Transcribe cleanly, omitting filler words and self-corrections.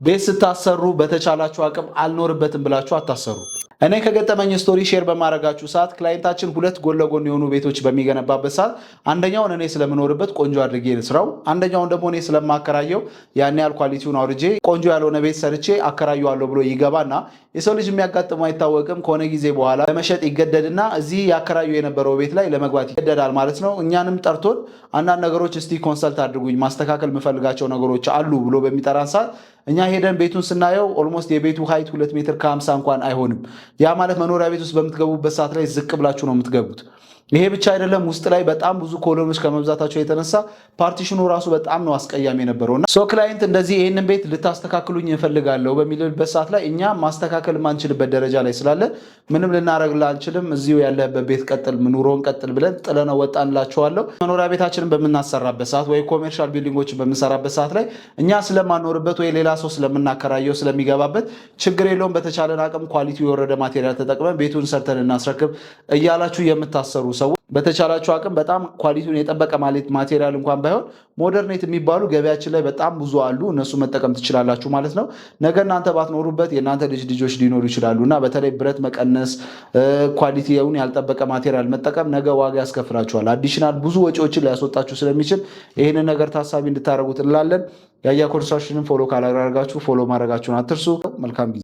ቤት ስታሰሩ በተቻላችሁ አቅም አልኖርበትም ብላችሁ አታሰሩ። እኔ ከገጠመኝ ስቶሪ ሼር በማድረጋችሁ ሰዓት ክላይንታችን ሁለት ጎን ለጎን የሆኑ ቤቶች በሚገነባበት ሰዓት አንደኛውን እኔ ስለምኖርበት ቆንጆ አድርጌ ልስራው፣ አንደኛውን ደግሞ እኔ ስለማከራየው ያን ያህል ኳሊቲውን አውርጄ ቆንጆ ያልሆነ ቤት ሰርቼ አከራየዋለሁ ብሎ ይገባና የሰው ልጅ የሚያጋጥመው አይታወቅም። ከሆነ ጊዜ በኋላ ለመሸጥ ይገደድና እዚህ ያከራዩ የነበረው ቤት ላይ ለመግባት ይገደዳል ማለት ነው። እኛንም ጠርቶን አንዳንድ ነገሮች እስቲ ኮንሰልት አድርጉኝ ማስተካከል የምፈልጋቸው ነገሮች አሉ ብሎ በሚጠራን ሰዓት እኛ ሄደን ቤቱን ስናየው ኦልሞስት የቤቱ ሃይት 2 ሜትር ከ50 እንኳን አይሆንም። ያ ማለት መኖሪያ ቤት ውስጥ በምትገቡበት ሰዓት ላይ ዝቅ ብላችሁ ነው የምትገቡት። ይሄ ብቻ አይደለም፣ ውስጥ ላይ በጣም ብዙ ኮሎኖች ከመብዛታቸው የተነሳ ፓርቲሽኑ ራሱ በጣም ነው አስቀያሚ የነበረውና ክላይንት እንደዚህ ይህንን ቤት ልታስተካክሉኝ እፈልጋለሁ በሚልበት ሰዓት ላይ እኛ ማስተካከል ማንችልበት ደረጃ ላይ ስላለ ምንም ልናደርግልህ አንችልም፣ እዚሁ ያለህበት ቤት ቀጥል፣ ኑሮን ቀጥል ብለን ጥለነው ወጣንላቸዋለሁ። መኖሪያ ቤታችንን በምናሰራበት ሰዓት ወይ ኮሜርሻል ቢልዲንጎችን በምንሰራበት ሰዓት ላይ እኛ ስለማኖርበት ወይ ሌላ ሰው ስለምናከራየው ስለሚገባበት ችግር የለውም፣ በተቻለን አቅም ኳሊቲ የወረደ ማቴሪያል ተጠቅመን ቤቱን ሰርተን እናስረክብ እያላችሁ የምታሰሩ ሰዎች በተቻላችሁ አቅም በጣም ኳሊቲውን የጠበቀ ማለት ማቴሪያል እንኳን ባይሆን ሞደርኔት የሚባሉ ገበያችን ላይ በጣም ብዙ አሉ። እነሱ መጠቀም ትችላላችሁ ማለት ነው። ነገ እናንተ ባትኖሩበት የእናንተ ልጆች ሊኖሩ ይችላሉ እና በተለይ ብረት መቀነስ፣ ኳሊቲውን ያልጠበቀ ማቴሪያል መጠቀም ነገ ዋጋ ያስከፍላችኋል። አዲሽናል ብዙ ወጪዎችን ሊያስወጣችሁ ስለሚችል ይህንን ነገር ታሳቢ እንድታደርጉት እንላለን። ያያ ኮንስትራክሽንን ፎሎ ካላደረጋችሁ ፎሎ ማድረጋችሁን አትርሱ። መልካም ጊዜ